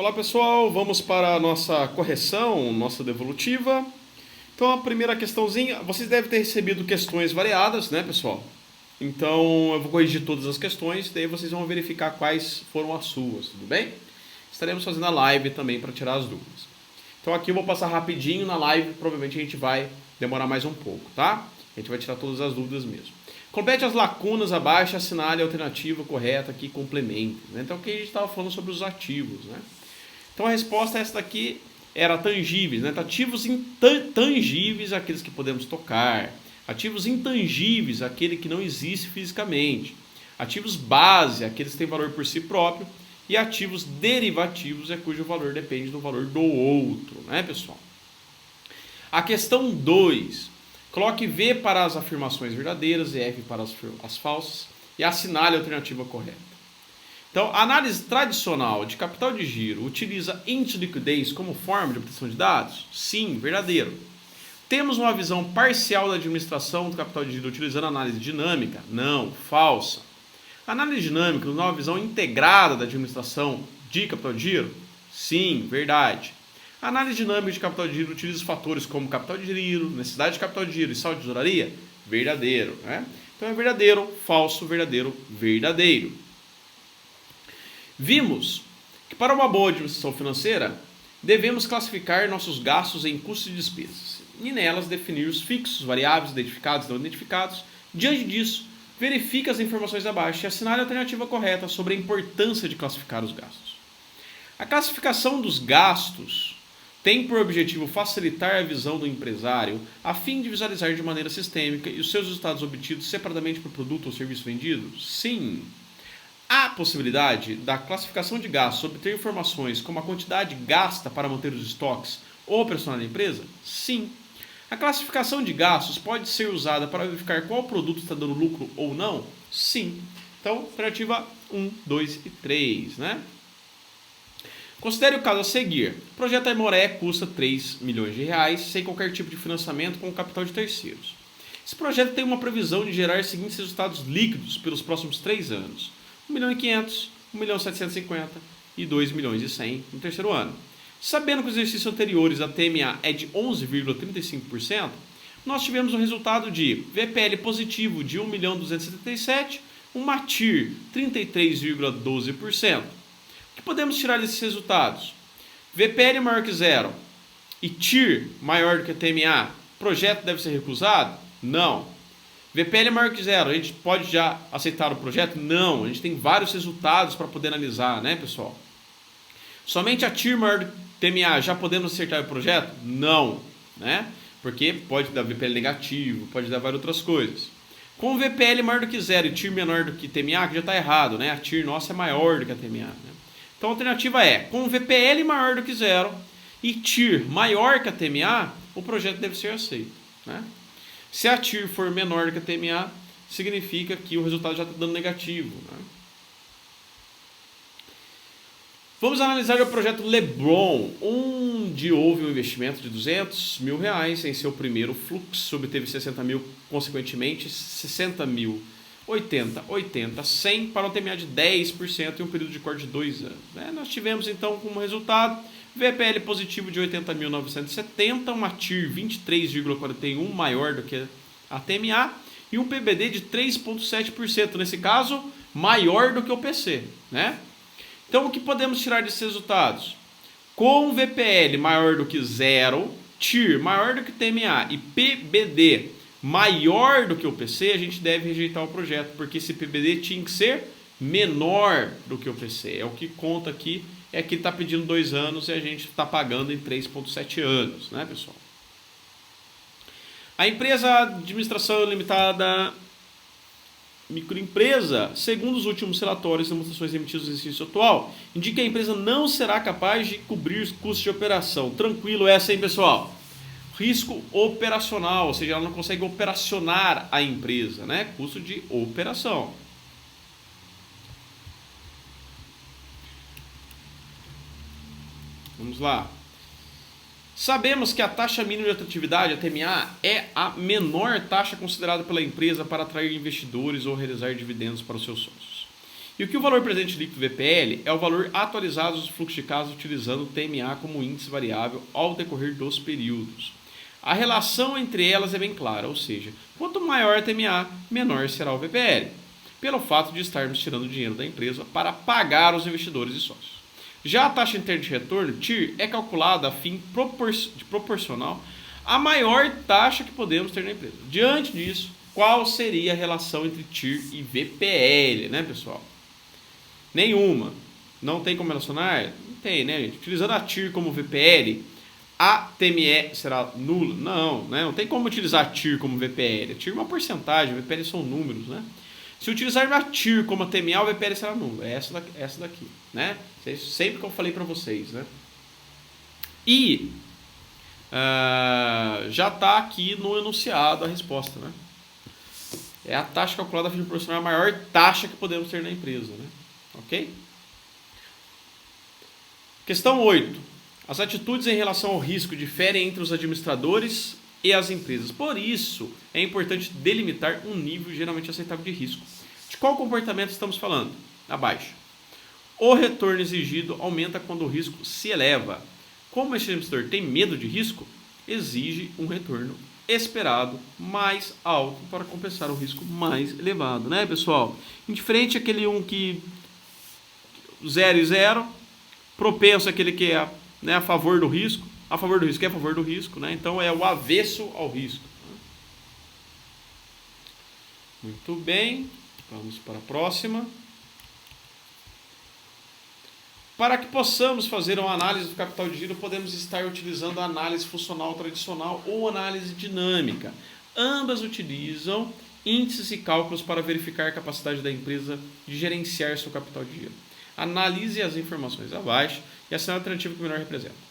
Olá pessoal, vamos para a nossa correção, nossa devolutiva. Então a primeira questãozinha, vocês devem ter recebido questões variadas, né pessoal? Então eu vou corrigir todas as questões, daí vocês vão verificar quais foram as suas, tudo bem? Estaremos fazendo a live também para tirar as dúvidas. Então aqui eu vou passar rapidinho na live, provavelmente a gente vai demorar mais um pouco, tá? A gente vai tirar todas as dúvidas mesmo. Complete as lacunas abaixo, assinale a alternativa correta que complemente. Né? Então aqui a gente estava falando sobre os ativos, né? Então a resposta essa daqui era tangíveis, né? Ativos tangíveis, aqueles que podemos tocar. Ativos intangíveis, aquele que não existe fisicamente. Ativos base, aqueles que têm valor por si próprio. E ativos derivativos, cujo valor depende do valor do outro, né, pessoal? A questão 2. Coloque V para as afirmações verdadeiras e F para as falsas e assinale a alternativa correta. Então, a análise tradicional de capital de giro utiliza índice de liquidez como forma de obtenção de dados? Sim, verdadeiro. Temos uma visão parcial da administração do capital de giro utilizando análise dinâmica? Não, falsa. Análise dinâmica nos dá uma visão integrada da administração de capital de giro? Sim, verdade. A análise dinâmica de capital de giro utiliza fatores como capital de giro, necessidade de capital de giro e saldo de tesouraria? Verdadeiro. Né? Então é verdadeiro, falso, verdadeiro, verdadeiro. Vimos que para uma boa administração financeira, devemos classificar nossos gastos em custos e despesas, e nelas definir os fixos, variáveis, identificados e não identificados. Diante disso, verifique as informações abaixo e assinale a alternativa correta sobre a importância de classificar os gastos. A classificação dos gastos tem por objetivo facilitar a visão do empresário a fim de visualizar de maneira sistêmica e os seus resultados obtidos separadamente por produto ou serviço vendido? Sim. Há possibilidade da classificação de gastos obter informações como a quantidade gasta para manter os estoques ou operacional da empresa? Sim. A classificação de gastos pode ser usada para verificar qual produto está dando lucro ou não? Sim. Então, alternativa 1, 2 e 3, né? Considere o caso a seguir. O projeto Aimoré custa 3 milhões de reais, sem qualquer tipo de financiamento com capital de terceiros. Esse projeto tem uma previsão de gerar os seguintes resultados líquidos pelos próximos 3 anos. 1 milhão e 500, 1 milhão e 750 e 2 milhões e 100 no terceiro ano. Sabendo que os exercícios anteriores a TMA é de 11,35%, nós tivemos um resultado de VPL positivo de 1.277.000, uma TIR 33,12%. O que podemos tirar desses resultados? VPL maior que zero e TIR maior do que a TMA, projeto deve ser recusado? Não. VPL maior que zero, a gente pode já aceitar o projeto? Não, a gente tem vários resultados para poder analisar, né, pessoal? Somente a TIR maior do TMA, já podemos acertar o projeto? Não, né? Porque pode dar VPL negativo, pode dar várias outras coisas. Com VPL maior do que zero e TIR menor do que TMA, que já está errado, né? A TIR nossa é maior do que a TMA, né? Então a alternativa é, com VPL maior do que zero e TIR maior que a TMA, o projeto deve ser aceito, né? Se a TIR for menor do que a TMA, significa que o resultado já está dando negativo, né? Vamos analisar o projeto Lebron, onde houve um investimento de 200 mil reais em seu primeiro fluxo, obteve 60 mil, consequentemente 60 mil, 80, 80, 100 para um TMA de 10% em um período de corte de 2 anos. Né? Nós tivemos então como resultado VPL positivo de 80.970, uma TIR 23,41 maior do que a TMA e um PBD de 3,7%, nesse caso maior do que o PC, né? Então o que podemos tirar desses resultados? Com VPL maior do que zero, TIR maior do que TMA e PBD maior do que o PC, a gente deve rejeitar o projeto, porque esse PBD tinha que ser menor do que o PC. É o que conta aqui, é que está pedindo 2 anos e a gente está pagando em 3,7 anos, né, pessoal? A empresa Administração Limitada Microempresa, segundo os últimos relatórios e demonstrações emitidos no exercício atual, indica que a empresa não será capaz de cobrir os custos de operação. Tranquilo essa, hein, pessoal? Risco operacional, ou seja, ela não consegue operacionar a empresa, né? Custo de operação. Vamos lá. Sabemos que a taxa mínima de atratividade, a TMA, é a menor taxa considerada pela empresa para atrair investidores ou realizar dividendos para os seus sócios. E o que o valor presente líquido VPL é o valor atualizado dos fluxos de caixa utilizando o TMA como índice variável ao decorrer dos períodos. A relação entre elas é bem clara, ou seja, quanto maior a TMA, menor será o VPL, pelo fato de estarmos tirando dinheiro da empresa para pagar os investidores e sócios. Já a taxa interna de retorno, TIR, é calculada a fim de proporcional à maior taxa que podemos ter na empresa. Diante disso, qual seria a relação entre TIR e VPL, né, pessoal? Nenhuma. Não tem como relacionar? Não tem, né, gente? Utilizando a TIR como VPL, a TME será nula? Não, né? Não tem como utilizar a TIR como VPL. A TIR é uma porcentagem, VPL são números, né? Se utilizar a TIR como a TMA, o VPL será nulo. É essa daqui, né? Sempre que eu falei para vocês, né? E já está aqui no enunciado a resposta, né? É a taxa calculada a fim de proporcionar a maior taxa que podemos ter na empresa, né? Ok? Questão 8. As atitudes em relação ao risco diferem entre os administradores e as empresas. Por isso, é importante delimitar um nível geralmente aceitável de risco. De qual comportamento estamos falando? Abaixo. O retorno exigido aumenta quando o risco se eleva. Como este investidor tem medo de risco, exige um retorno esperado mais alto para compensar o risco mais elevado, né, pessoal? Indiferente àquele que 0 e 0, propenso àquele que é, né, a favor do risco. A favor do risco é a favor do risco, né? Então é o avesso ao risco. Muito bem, vamos para a próxima. Para que possamos fazer uma análise do capital de giro, podemos estar utilizando a análise funcional tradicional ou análise dinâmica. Ambas utilizam índices e cálculos para verificar a capacidade da empresa de gerenciar seu capital de giro. Analise as informações abaixo e a alternativa que melhor representa.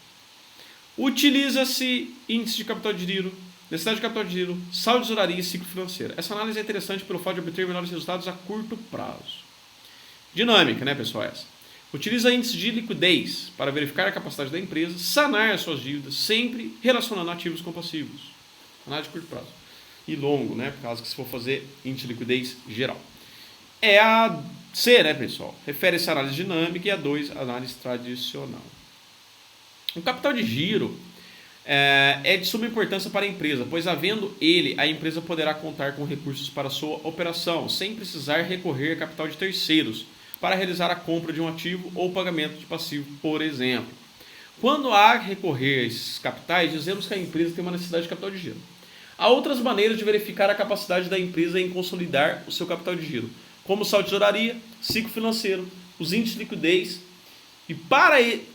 Utiliza-se índice de capital de giro, necessidade de capital de giro, saldo de tesouraria e ciclo financeiro. Essa análise é interessante pelo fato de obter melhores resultados a curto prazo. Dinâmica, né, pessoal? Essa. Utiliza índice de liquidez para verificar a capacidade da empresa, sanar as suas dívidas, sempre relacionando ativos com passivos. Análise de curto prazo. E longo, né? Por causa que se for fazer índice de liquidez geral. É a C, né, pessoal? Refere-se à análise dinâmica e a 2, análise tradicional. O capital de giro é de suma importância para a empresa, pois havendo ele, a empresa poderá contar com recursos para sua operação, sem precisar recorrer a capital de terceiros, para realizar a compra de um ativo ou pagamento de passivo, por exemplo. Quando há recorrer a esses capitais, dizemos que a empresa tem uma necessidade de capital de giro. Há outras maneiras de verificar a capacidade da empresa em consolidar o seu capital de giro, como saldo de tesouraria, ciclo financeiro, os índices de liquidez. E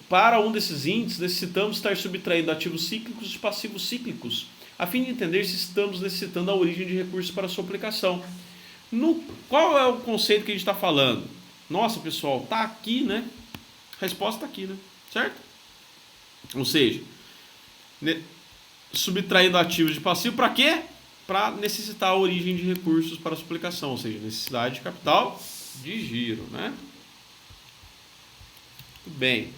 para um desses índices, necessitamos estar subtraindo ativos cíclicos de passivos cíclicos, a fim de entender se estamos necessitando a origem de recursos para sua aplicação. Qual é o conceito que a gente está falando? Nossa, pessoal, está aqui, né? A resposta está aqui, né? Certo? Ou seja, subtraindo ativos de passivo para quê? Para necessitar a origem de recursos para a sua aplicação, ou seja, necessidade de capital de giro, né? Muito bem.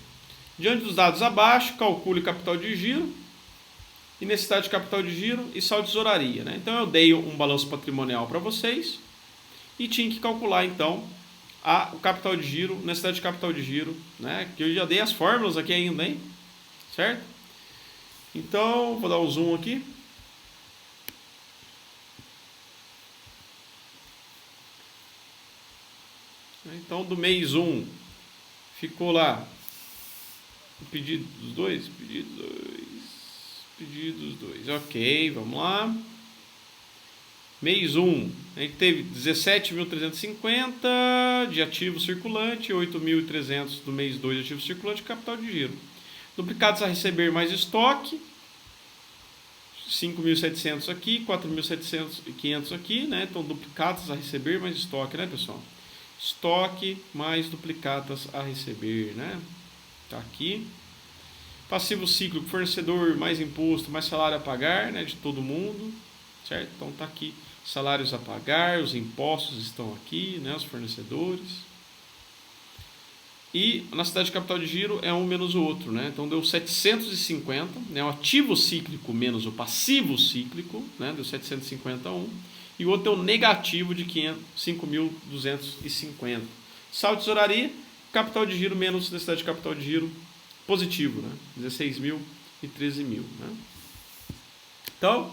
Diante dos dados abaixo, calcule capital de giro e necessidade de capital de giro e saldo de tesouraria, né? Então eu dei um balanço patrimonial para vocês e tinha que calcular então o capital de giro, necessidade de capital de giro, né? Que eu já dei as fórmulas aqui ainda, hein? Certo? Então, vou dar um zoom aqui. Então, do mês 1, ficou lá o pedido dos dois, pedidos 2. Ok, vamos lá. Mês 1, a gente teve 17.350 de ativo circulante, 8.300 do mês 2 de ativo circulante e capital de giro. Duplicados a receber mais estoque, 5.700 aqui, 4.500 aqui, né? Então, duplicados a receber mais estoque, né, pessoal? Estoque mais duplicatas a receber, né? Tá aqui. Passivo cíclico, fornecedor mais imposto, mais salário a pagar, né? De todo mundo, certo? Então, tá aqui. Salários a pagar, os impostos estão aqui, né? Os fornecedores. E a necessidade de capital de giro é um menos o outro, né? Então deu 750, né? O ativo cíclico menos o passivo cíclico, né? Deu 751. E o outro é o negativo de 5.250. Saldo de tesouraria, capital de giro menos necessidade de capital de giro positivo, né? 16 mil e 13 mil. Né? Então,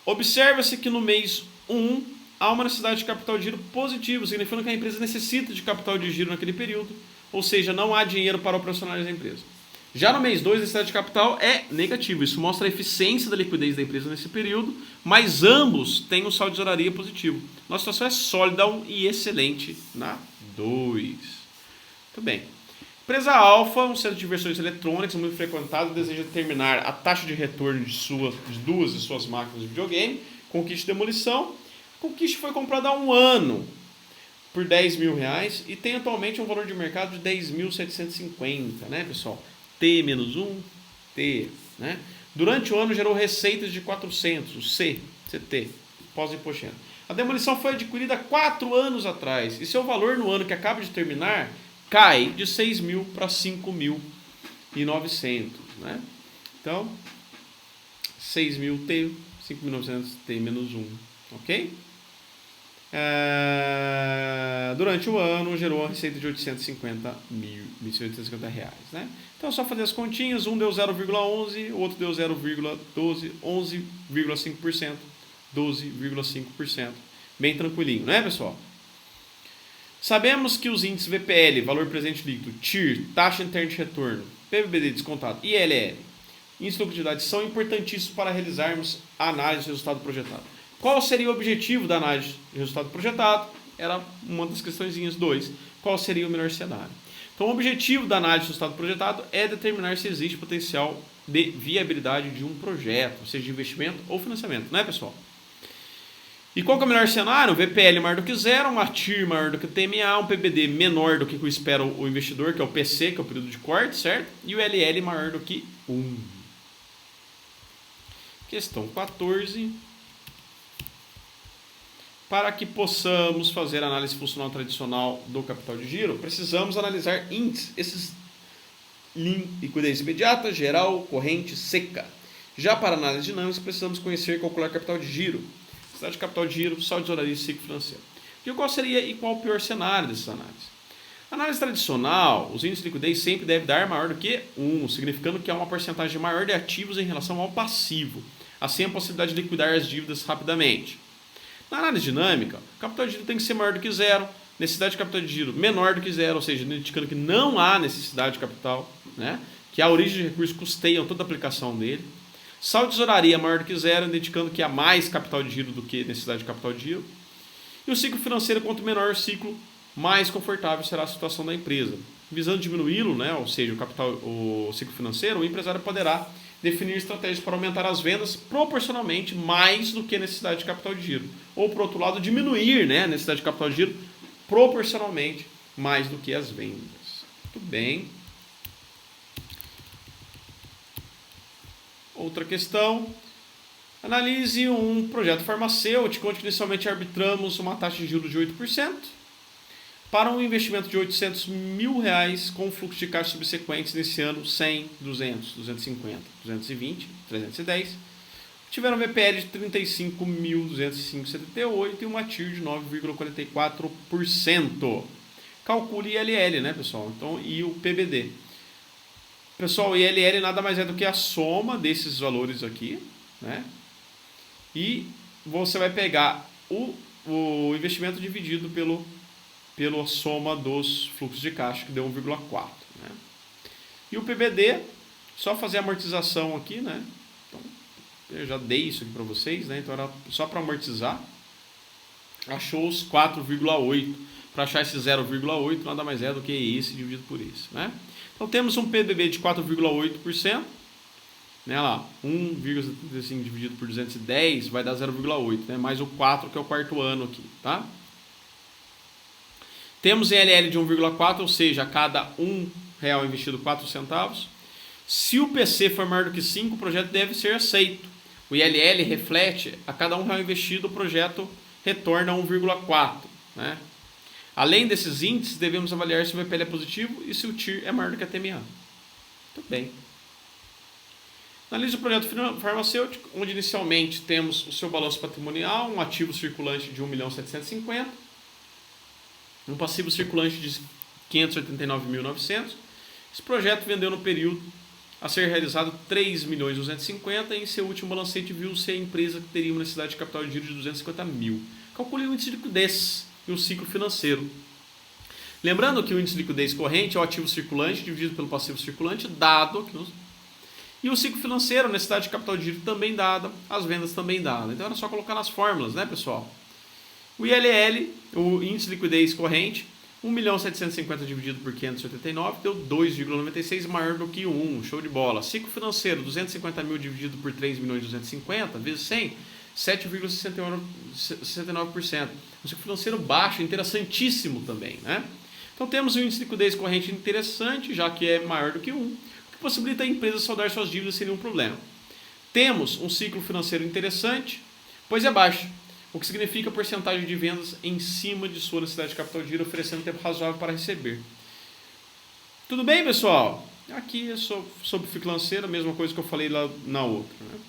observa-se que no mês 1 há uma necessidade de capital de giro positivo, significando que a empresa necessita de capital de giro naquele período, ou seja, não há dinheiro para operacionalizar a empresa. Já no mês 2, a necessidade de capital é negativa. Isso mostra a eficiência da liquidez da empresa nesse período, mas ambos têm um saldo de tesouraria positivo. Nossa situação é sólida e excelente na 2. Muito bem. Empresa Alfa, um centro de diversões eletrônicas muito frequentado, deseja determinar a taxa de retorno de duas de suas máquinas de videogame com kit de demolição. O kit foi comprado há um ano por R$10 mil e tem atualmente um valor de mercado de 10.750, né, pessoal? T-1, T, né? Durante o ano gerou receitas de 400, o CT, pós-imposto. A demolição foi adquirida há 4 anos atrás e seu valor no ano que acaba de terminar cai de 6 mil para 5.900, né? Então, 6 mil T, 5.900 T-1, ok? Durante o ano gerou uma receita de 850 reais, né? Então é só fazer as continhas, um deu 0,11, o outro deu 0,12, 11,5%, 12,5%. Bem tranquilinho, né, pessoal? Sabemos que os índices VPL, valor presente líquido, TIR, taxa interna de retorno, PVBD descontado e ILL, índice de lucratividade, são importantíssimos para realizarmos a análise do resultado projetado. Qual seria o objetivo da análise de resultado projetado? Era uma das questõezinhas 2. Qual seria o melhor cenário? Então, o objetivo da análise de resultado projetado é determinar se existe potencial de viabilidade de um projeto, seja de investimento ou financiamento, né, pessoal? E qual que é o melhor cenário? Um VPL maior do que zero, uma TIR maior do que o TMA, um PBD menor do que o espera o investidor, que é o PC, que é o período de corte, certo? E o LL maior do que 1. Questão 14. Para que possamos fazer a análise funcional tradicional do capital de giro, precisamos analisar índices, esses liquidez imediata, geral, corrente, seca. Já para análise dinâmica, precisamos conhecer e calcular capital de giro, necessidade de capital de giro, saldo de tesouraria e ciclo financeiro. E qual seria e qual o pior cenário dessas análises? Análise tradicional, os índices de liquidez sempre devem dar maior do que 1, significando que há uma porcentagem maior de ativos em relação ao passivo. Assim, a possibilidade de liquidar as dívidas rapidamente. Na análise dinâmica, o capital de giro tem que ser maior do que zero, necessidade de capital de giro menor do que zero, ou seja, indicando que não há necessidade de capital, né? Que a origem de recursos custeiam toda a aplicação dele. Saldo de tesouraria maior do que zero, indicando que há mais capital de giro do que necessidade de capital de giro. E o ciclo financeiro, quanto menor o ciclo, mais confortável será a situação da empresa. Visando diminuí-lo, né? Ou seja, o ciclo financeiro, o empresário poderá definir estratégias para aumentar as vendas proporcionalmente mais do que a necessidade de capital de giro. Ou, por outro lado, diminuir, né, a necessidade de capital de giro proporcionalmente mais do que as vendas. Muito bem. Outra questão. Analise um projeto farmacêutico onde inicialmente arbitramos uma taxa de juros de 8% para um investimento de R$800 mil com fluxo de caixa subsequentes nesse ano 100, 200, 250, 220, 310. Tiveram um VPL de 35.205,78 e uma TIR de 9,44%. Calcule ILL, né, pessoal? Então, e o PBD. Pessoal, o ILL nada mais é do que a soma desses valores aqui, né? E você vai pegar o investimento dividido pela soma dos fluxos de caixa, que deu 1,4. Né? E o PBD, só fazer a amortização aqui, né? Então, eu já dei isso aqui para vocês, né? Então era só para amortizar. Achou os 4,8. Para achar esse 0,8, nada mais é do que esse dividido por esse, né? Então temos um PBD de 4,8%. Né, lá, 1,75 dividido por 210 vai dar 0,8, né? Mais o 4, que é o quarto ano aqui, tá? Temos ILL de 1,4, ou seja, a cada R$1 investido 4 centavos. Se o PC for maior do que 5, o projeto deve ser aceito. O ILL reflete a cada R$1 investido, o projeto retorna 1,4, né? Além desses índices, devemos avaliar se o VPL é positivo e se o TIR é maior do que a TMA. Muito bem. Analise o projeto farmacêutico, onde inicialmente temos o seu balanço patrimonial, um ativo circulante de 1.750.000, um passivo circulante de 589.900. Esse projeto vendeu no período a ser realizado 3.250.000 e em seu último balancete viu-se a empresa que teria uma necessidade de capital de giro de 250.000. Calcule o índice de liquidez e o ciclo financeiro. Lembrando que o índice de liquidez corrente é o ativo circulante dividido pelo passivo circulante, dado e o ciclo financeiro, a necessidade de capital de giro também dada, as vendas também dadas. Então era só colocar nas fórmulas, né, pessoal? O ILL, o índice de liquidez corrente, 1.750.000 dividido por 589 deu 2,96, maior do que 1, show de bola. Ciclo financeiro, 250.000 dividido por 3.250 vezes 100, 7,69%. Um ciclo financeiro baixo, interessantíssimo também, né? Então temos um índice de liquidez corrente interessante, já que é maior do que 1, o que possibilita a empresa saldar suas dívidas sem nenhum problema. Temos um ciclo financeiro interessante, pois é baixo, o que significa porcentagem de vendas em cima de sua necessidade de capital de giro, oferecendo tempo razoável para receber. Tudo bem, pessoal? Aqui é sobre financeiro, a mesma coisa que eu falei lá na outra, né?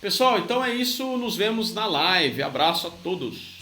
Pessoal, então é isso, nos vemos na live. Abraço a todos.